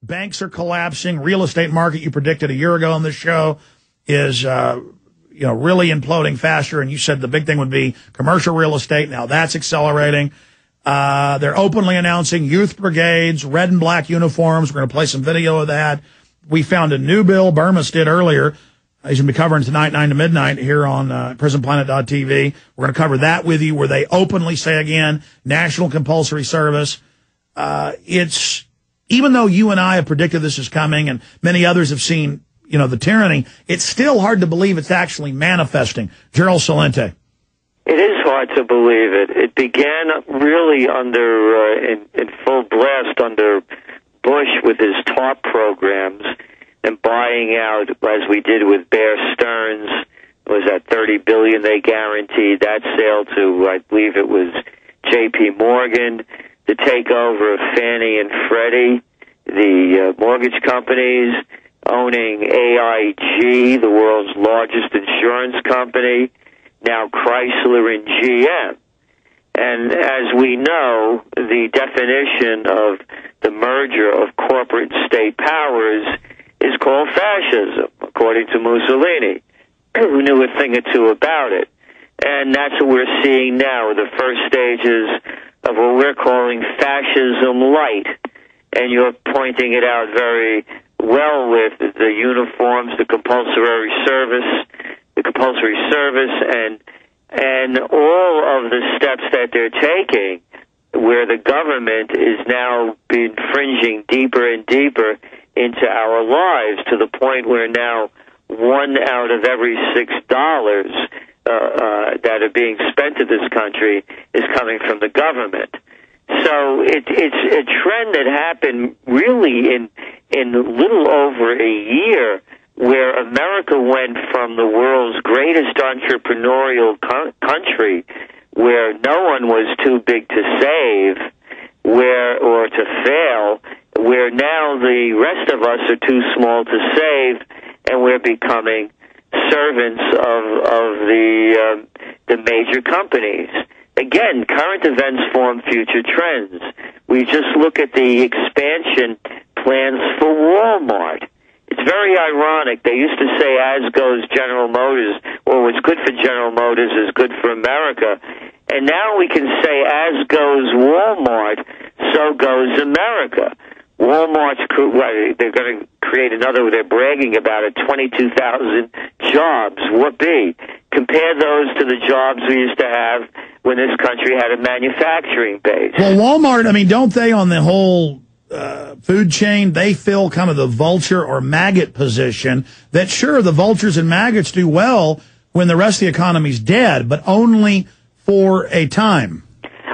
Banks are collapsing. Real estate market you predicted a year ago on this show is, really imploding faster. And you said the big thing would be commercial real estate. Now that's accelerating. They're openly announcing youth brigades, red and black uniforms. We're going to play some video of that. We found a new bill Burmis did earlier. He's going to be covering tonight, 9 to midnight, here on prisonplanet.tv. We're going to cover that with you, where they openly say again, national compulsory service. It's, even though you and I have predicted this is coming and many others have seen, the tyranny, it's still hard to believe it's actually manifesting. Gerald Celente. It is hard to believe it. It began really in full blast under Bush with his TARP programs and buying out, as we did with Bear Stearns. Was that $30 billion they guaranteed that sale to, I believe it was J.P. Morgan, the takeover of Fannie and Freddie, the mortgage companies, owning AIG, the world's largest insurance company, now Chrysler and GM. And as we know, the definition of the merger of corporate and state powers is called fascism, according to Mussolini, who knew a thing or two about it. And that's what we're seeing now, the first stages of what we're calling fascism light. And you're pointing it out very well with the uniforms, the compulsory service, and all of the steps that they're taking, where the government is now infringing deeper and deeper into our lives, to the point where now 1 out of every $6 that are being spent in this country is coming from the government. So it's a trend that happened really in a little over a year, where America went from the world's greatest entrepreneurial country, where no one was too big to save, or to fail, where now the rest of us are too small to save, and we're becoming servants of the major companies. Again, current events form future trends. We just look at the expansion plans for Walmart. It's very ironic. They used to say, as goes General Motors, or what's good for General Motors is good for America. And now we can say, as goes Walmart, so goes America. Walmart's, they're going to create another, they're bragging about it, 22,000 jobs. Whoopee. Compare those to the jobs we used to have when this country had a manufacturing base. Well, Walmart, don't they, on the whole food chain, they fill kind of the vulture or maggot position that, sure, the vultures and maggots do well when the rest of the economy's dead, but only for a time.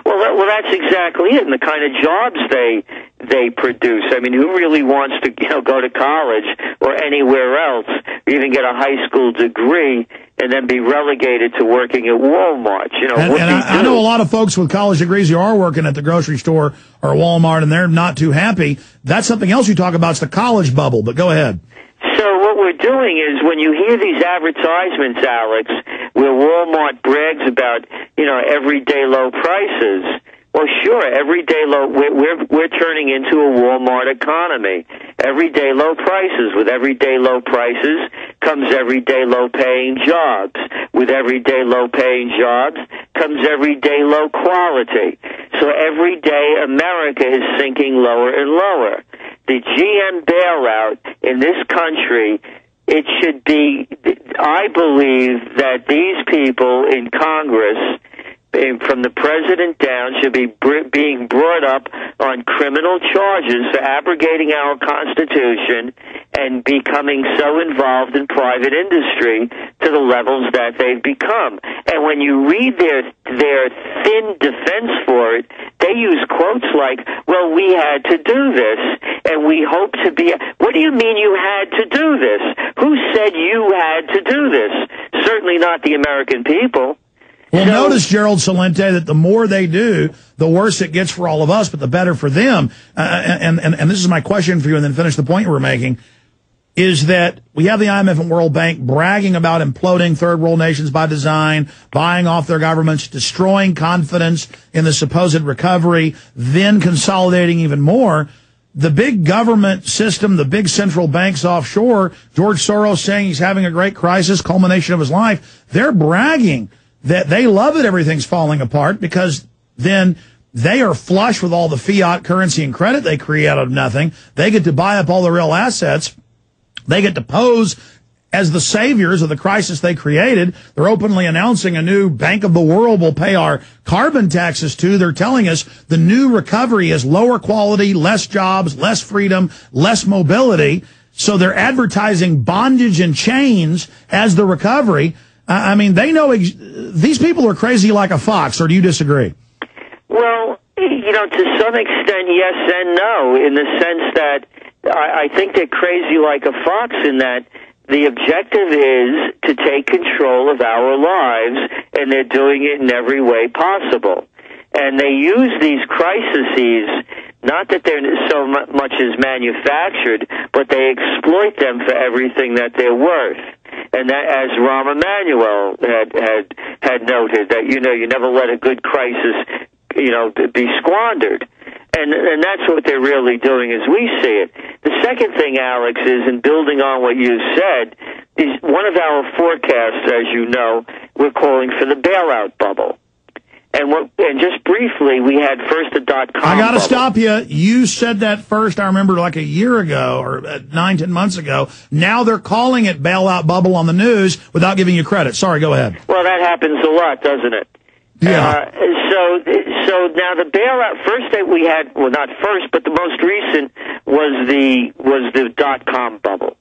Well, that's exactly it, and the kind of jobs they produce. I mean, who really wants to go to college or anywhere else, or even get a high school degree, and then be relegated to working at Walmart? I know a lot of folks with college degrees who are working at the grocery store or Walmart, and they're not too happy. That's something else you talk about, is the college bubble, but go ahead. So what we're doing is, when you hear these advertisements, Alex, where Walmart brags about, everyday low prices, well, sure, everyday low, we're turning into a Walmart economy. Everyday low prices. With everyday low prices comes everyday low paying jobs. With everyday low paying jobs comes everyday low quality. So every day America is sinking lower and lower. The GM bailout in this country, it should be, I believe that these people in Congress, from the president down, should be being brought up on criminal charges for abrogating our Constitution and becoming so involved in private industry to the levels that they've become. And when you read their thin defense for it, they use quotes like, well, we had to do this, and we hope to be... What do you mean you had to do this? Who said you had to do this? Certainly not the American people. Well, notice, Gerald Celente, that the more they do, the worse it gets for all of us, but the better for them. And this is my question for you, and then finish the point you were making, is that we have the IMF and World Bank bragging about imploding third world nations by design, buying off their governments, destroying confidence in the supposed recovery, then consolidating even more. the big government system, the big central banks offshore, George Soros saying he's having a great crisis, culmination of his life, they're bragging that they love it, everything's falling apart, because then they are flush with all the fiat currency and credit they create out of nothing. They get to buy up all the real assets. They get to pose as the saviors of the crisis they created. They're openly announcing a new Bank of the World will pay our carbon taxes to. They're telling us the new recovery is lower quality, less jobs, less freedom, less mobility. So they're advertising bondage and chains as the recovery. I mean, they know these people are crazy like a fox, or do you disagree? Well, to some extent, yes and no, in the sense that I think they're crazy like a fox in that the objective is to take control of our lives, and they're doing it in every way possible. And they use these crises, not that they're so much as manufactured, but they exploit them for everything that they're worth. And that, as Rahm Emanuel had noted, that, you never let a good crisis, be squandered. And that's what they're really doing as we see it. The second thing, Alex, is, in building on what you said, is one of our forecasts, as you know, we're calling for the bailout bubble. And just briefly, we had first the dot-com I got to bubble. stop you. You said that first, I remember, like a year ago or 9-10 months ago. Now they're calling it bailout bubble on the news without giving you credit. Sorry, go ahead. Well, that happens a lot, doesn't it? Yeah. So now the bailout, first that we had, well, not first, but the most recent was the dot-com bubble.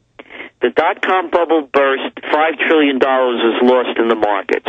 The dot-com bubble burst, $5 trillion is lost in the markets.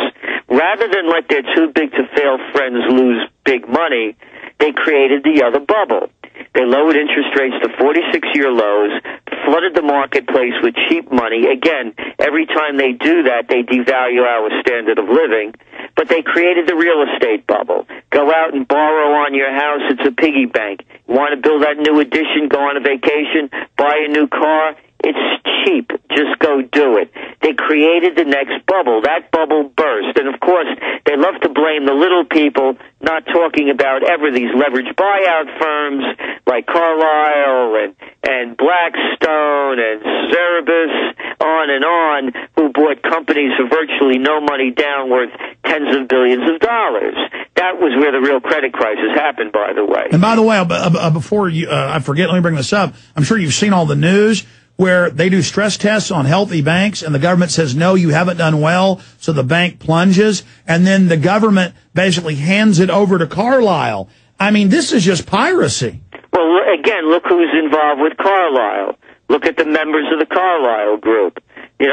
Rather than let their too-big-to-fail friends lose big money, they created the other bubble. They lowered interest rates to 46-year lows, flooded the marketplace with cheap money. Again, every time they do that, they devalue our standard of living. But they created the real estate bubble. Go out and borrow on your house. It's a piggy bank. You want to build that new addition, go on a vacation, buy a new car. It's cheap. Just go do it. They created the next bubble. That bubble burst. And, of course, they love to blame the little people, not talking about ever these leveraged buyout firms like Carlyle and Blackstone and Cerebus, on, who bought companies for virtually no money down worth tens of billions of dollars. That was where the real credit crisis happened, by the way. And by the way, before I forget, let me bring this up. I'm sure you've seen all the news where they do stress tests on healthy banks, and the government says, no, you haven't done well, so the bank plunges, and then the government basically hands it over to Carlyle. I mean, this is just piracy. Well, again, look who's involved with Carlyle. Look at the members of the Carlyle group. It's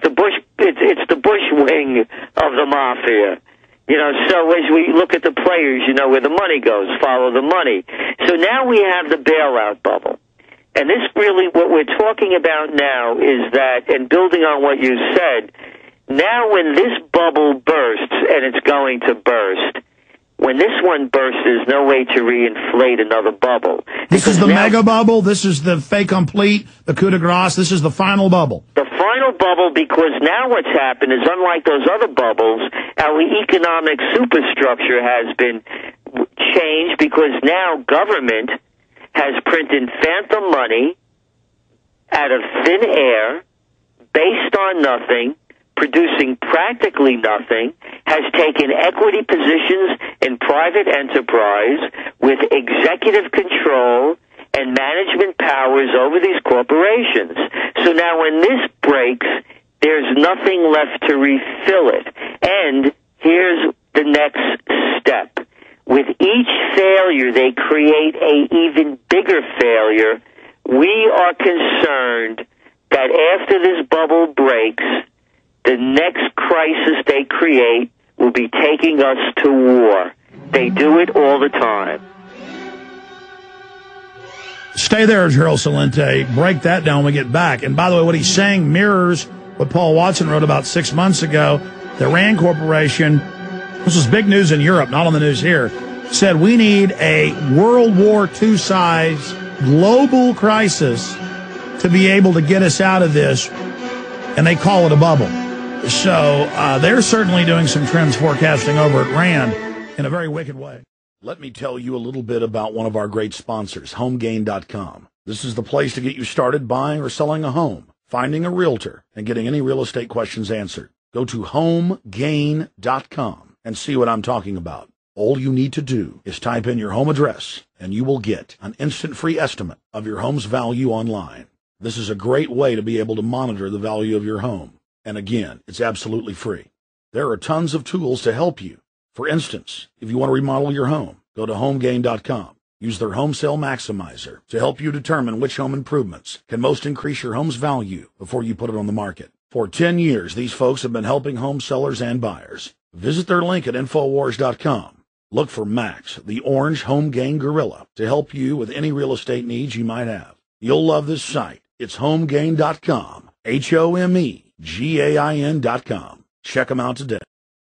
the Bush wing of the mafia. So as we look at the players, where the money goes, follow the money. So now we have the bailout bubble. And this really, what we're talking about now is that, and building on what you said, now when this bubble bursts, and it's going to burst, when this one bursts, there's no way to reinflate another bubble. This is the mega bubble, this is the fait complete, the coup de grace, this is the final bubble. The final bubble, because now what's happened is, unlike those other bubbles, our economic superstructure has been changed, because now government has printed phantom money out of thin air, based on nothing, producing practically nothing, has taken equity positions in private enterprise with executive control and management powers over these corporations. So now when this breaks, there's nothing left to refill it. And here's the next step. With each failure, they create an even bigger failure. We are concerned that after this bubble breaks, the next crisis they create will be taking us to war. They do it all the time. Stay there, Gerald Celente. Break that down when we get back. And by the way, what he's saying mirrors what Paul Watson wrote about 6 months ago. The RAND Corporation, this was big news in Europe, not on the news here, said we need a World War II size global crisis to be able to get us out of this, and they call it a bubble. So they're certainly doing some trends forecasting over at RAND in a very wicked way. Let me tell you a little bit about one of our great sponsors, HomeGain.com. This is the place to get you started buying or selling a home, finding a realtor, and getting any real estate questions answered. Go to HomeGain.com and see what I'm talking about. All you need to do is type in your home address, and you will get an instant free estimate of your home's value online. This is a great way to be able to monitor the value of your home. And again, it's absolutely free. There are tons of tools to help you. For instance, if you want to remodel your home, go to HomeGain.com. Use their Home Sale Maximizer to help you determine which home improvements can most increase your home's value before you put it on the market. For 10 years, these folks have been helping home sellers and buyers. Visit their link at Infowars.com. Look for Max, the orange HomeGain gorilla, to help you with any real estate needs you might have. You'll love this site. It's HomeGain.com, HomeGain.com. Check them out today.